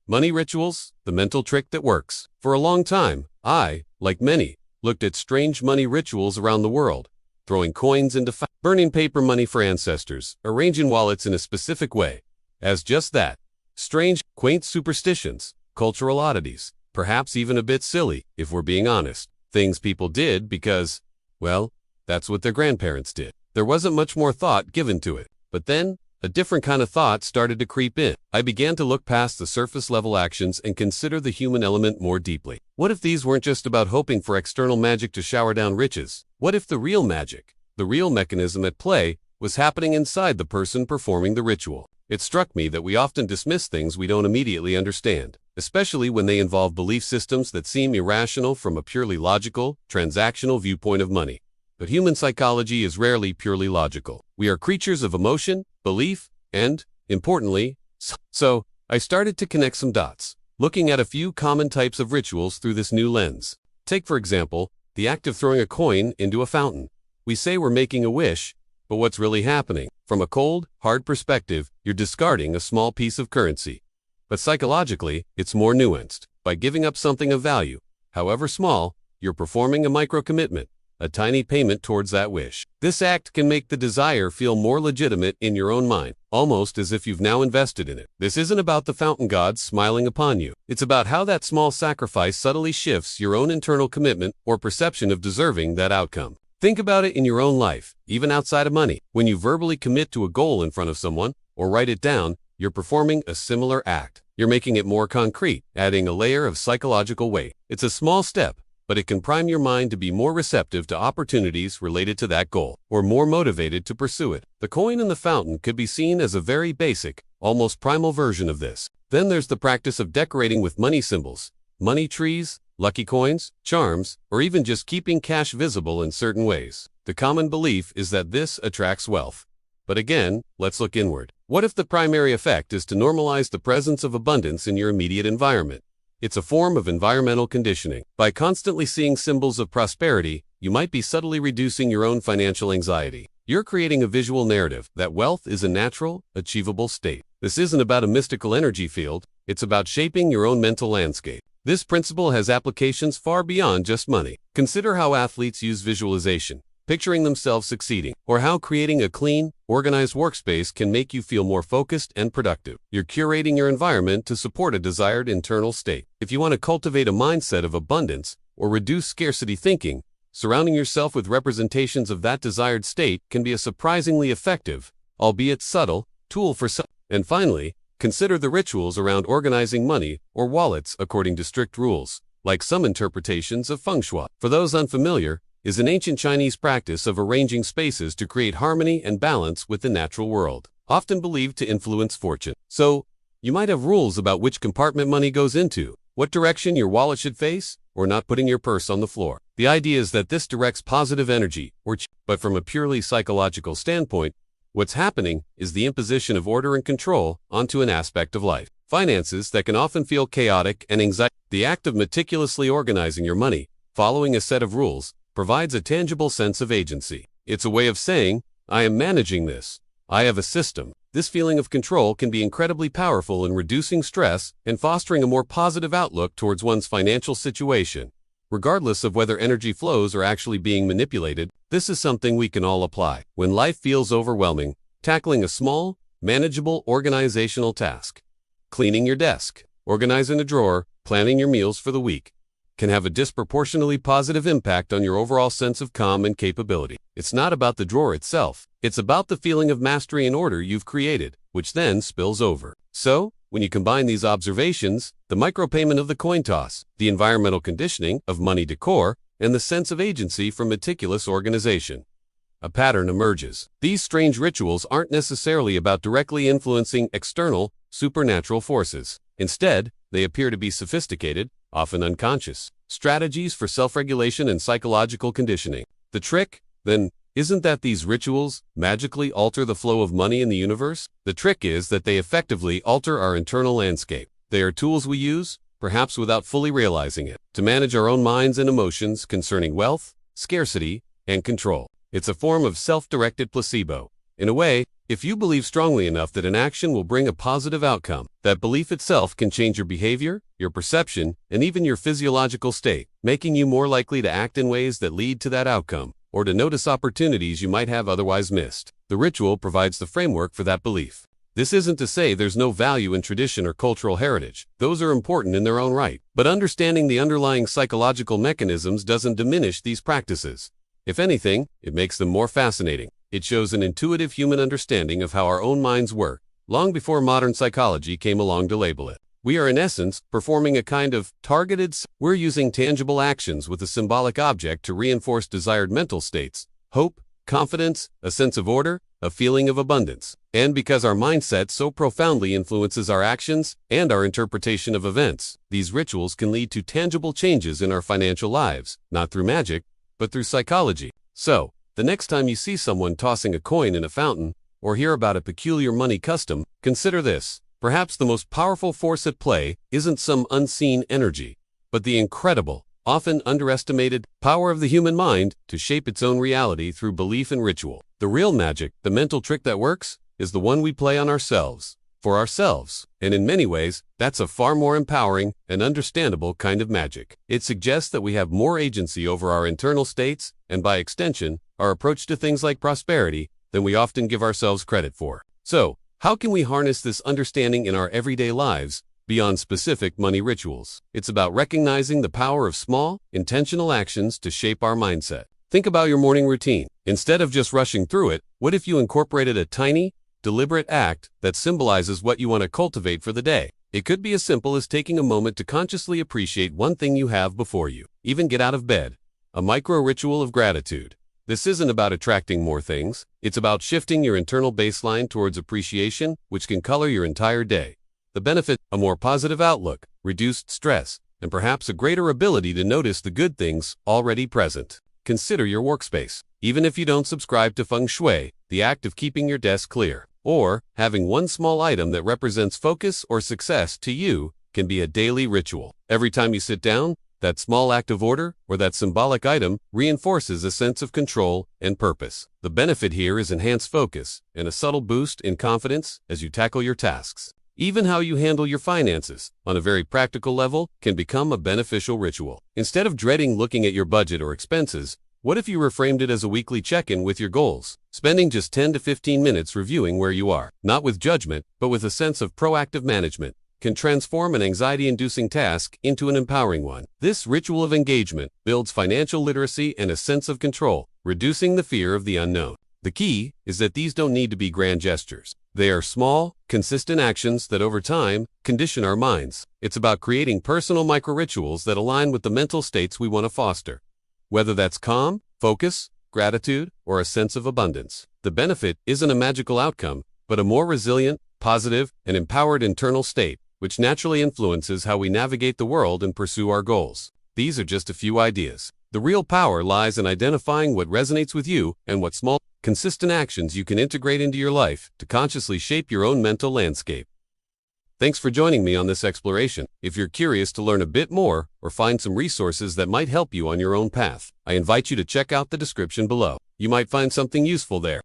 Money rituals, the mental trick that works. For a long time, I, like many, looked at strange money rituals around the world, throwing coins into burning paper money for ancestors, arranging wallets in a specific way, as just that. Strange, quaint superstitions, cultural oddities, perhaps even a bit silly, if we're being honest. Things people did because, well, that's what their grandparents did. There wasn't much more thought given to it. But then, a different kind of thought started to creep in. I began to look past the surface-level actions and consider the human element more deeply. What if these weren't just about hoping for external magic to shower down riches? What if the real magic, the real mechanism at play, was happening inside the person performing the ritual? It struck me that we often dismiss things we don't immediately understand, especially when they involve belief systems that seem irrational from a purely logical, transactional viewpoint of money. But human psychology is rarely purely logical. We are creatures of emotion, belief, and, importantly, so I started to connect some dots, looking at a few common types of rituals through this new lens. Take, for example, the act of throwing a coin into a fountain. We say we're making a wish, but what's really happening? From a cold, hard perspective, you're discarding a small piece of currency. But psychologically, it's more nuanced. By giving up something of value, however small, you're performing a micro-commitment, a tiny payment towards that wish. This act can make the desire feel more legitimate in your own mind, almost as if you've now invested in it. This isn't about the fountain gods smiling upon you. It's about how that small sacrifice subtly shifts your own internal commitment or perception of deserving that outcome. Think about it in your own life, even outside of money. When you verbally commit to a goal in front of someone, or write it down, you're performing a similar act. You're making it more concrete, adding a layer of psychological weight. It's a small step, but it can prime your mind to be more receptive to opportunities related to that goal, or more motivated to pursue it. The coin in the fountain could be seen as a very basic, almost primal version of this. Then there's the practice of decorating with money symbols, money trees, lucky coins, charms, or even just keeping cash visible in certain ways. The common belief is that this attracts wealth. But again, let's look inward. What if the primary effect is to normalize the presence of abundance in your immediate environment? It's a form of environmental conditioning. By constantly seeing symbols of prosperity, you might be subtly reducing your own financial anxiety. You're creating a visual narrative that wealth is a natural, achievable state. This isn't about a mystical energy field, it's about shaping your own mental landscape. This principle has applications far beyond just money. Consider how athletes use visualization, picturing themselves succeeding, or how creating a clean, organized workspace can make you feel more focused and productive. You're curating your environment to support a desired internal state. If you want to cultivate a mindset of abundance or reduce scarcity thinking, surrounding yourself with representations of that desired state can be a surprisingly effective, albeit subtle, tool for some. And finally, consider the rituals around organizing money or wallets according to strict rules, like some interpretations of feng shui. For those unfamiliar, is an ancient Chinese practice of arranging spaces to create harmony and balance with the natural world, often believed to influence fortune. So, you might have rules about which compartment money goes into, what direction your wallet should face, or not putting your purse on the floor. The idea is that this directs positive energy, but from a purely psychological standpoint, what's happening is the imposition of order and control onto an aspect of life. Finances that can often feel chaotic and anxiety. The act of meticulously organizing your money, following a set of rules, provides a tangible sense of agency. It's a way of saying, I am managing this. I have a system. This feeling of control can be incredibly powerful in reducing stress and fostering a more positive outlook towards one's financial situation. Regardless of whether energy flows are actually being manipulated, this is something we can all apply. When life feels overwhelming, tackling a small, manageable organizational task, cleaning your desk, organizing a drawer, planning your meals for the week, can have a disproportionately positive impact on your overall sense of calm and capability. It's not about the drawer itself. It's about the feeling of mastery and order you've created, which then spills over. So, when you combine these observations, the micropayment of the coin toss, the environmental conditioning of money decor, and the sense of agency from meticulous organization, a pattern emerges. These strange rituals aren't necessarily about directly influencing external, supernatural forces. Instead, they appear to be sophisticated, often unconscious, strategies for self-regulation and psychological conditioning. The trick, then, isn't that these rituals magically alter the flow of money in the universe? The trick is that they effectively alter our internal landscape. They are tools we use, perhaps without fully realizing it, to manage our own minds and emotions concerning wealth, scarcity, and control. It's a form of self-directed placebo. In a way, If you believe strongly enough that an action will bring a positive outcome, that belief itself can change your behavior, your perception, and even your physiological state, making you more likely to act in ways that lead to that outcome, or to notice opportunities you might have otherwise missed. The ritual provides the framework for that belief. This isn't to say there's no value in tradition or cultural heritage. Those are important in their own right. But understanding the underlying psychological mechanisms doesn't diminish these practices. If anything, it makes them more fascinating. It shows an intuitive human understanding of how our own minds work, long before modern psychology came along to label it. We are in essence performing a kind of targeted. We're using tangible actions with a symbolic object to reinforce desired mental states, hope, confidence, a sense of order, a feeling of abundance. And because our mindset so profoundly influences our actions and our interpretation of events, these rituals can lead to tangible changes in our financial lives, not through magic, but through psychology. So, the next time you see someone tossing a coin in a fountain, or hear about a peculiar money custom, consider this. Perhaps the most powerful force at play isn't some unseen energy, but the incredible, often underestimated, power of the human mind to shape its own reality through belief and ritual. The real magic, the mental trick that works, is the one we play on ourselves, for ourselves. And in many ways, that's a far more empowering and understandable kind of magic. It suggests that we have more agency over our internal states, and by extension, our approach to things like prosperity, than we often give ourselves credit for. So, how can we harness this understanding in our everyday lives, beyond specific money rituals? It's about recognizing the power of small, intentional actions to shape our mindset. Think about your morning routine. Instead of just rushing through it, what if you incorporated a tiny, deliberate act that symbolizes what you want to cultivate for the day? It could be as simple as taking a moment to consciously appreciate one thing you have before you even get out of bed. A micro ritual of gratitude. This isn't about attracting more things. It's about shifting your internal baseline towards appreciation, which can color your entire day. The benefit: a more positive outlook, reduced stress, and perhaps a greater ability to notice the good things already present. Consider your workspace. Even if you don't subscribe to feng shui, the act of keeping your desk clear, or having one small item that represents focus or success to you, can be a daily ritual. Every time you sit down, that small act of order, or that symbolic item, reinforces a sense of control and purpose. The benefit here is enhanced focus and a subtle boost in confidence as you tackle your tasks. Even how you handle your finances, on a very practical level, can become a beneficial ritual. Instead of dreading looking at your budget or expenses, what if you reframed it as a weekly check-in with your goals? Spending just 10 to 15 minutes reviewing where you are, not with judgment, but with a sense of proactive management, can transform an anxiety-inducing task into an empowering one. This ritual of engagement builds financial literacy and a sense of control, reducing the fear of the unknown. The key is that these don't need to be grand gestures. They are small, consistent actions that over time condition our minds. It's about creating personal micro-rituals that align with the mental states we want to foster. Whether that's calm, focus, gratitude, or a sense of abundance. The benefit isn't a magical outcome, but a more resilient, positive, and empowered internal state, which naturally influences how we navigate the world and pursue our goals. These are just a few ideas. The real power lies in identifying what resonates with you and what small, consistent actions you can integrate into your life to consciously shape your own mental landscape. Thanks for joining me on this exploration. If you're curious to learn a bit more or find some resources that might help you on your own path, I invite you to check out the description below. You might find something useful there.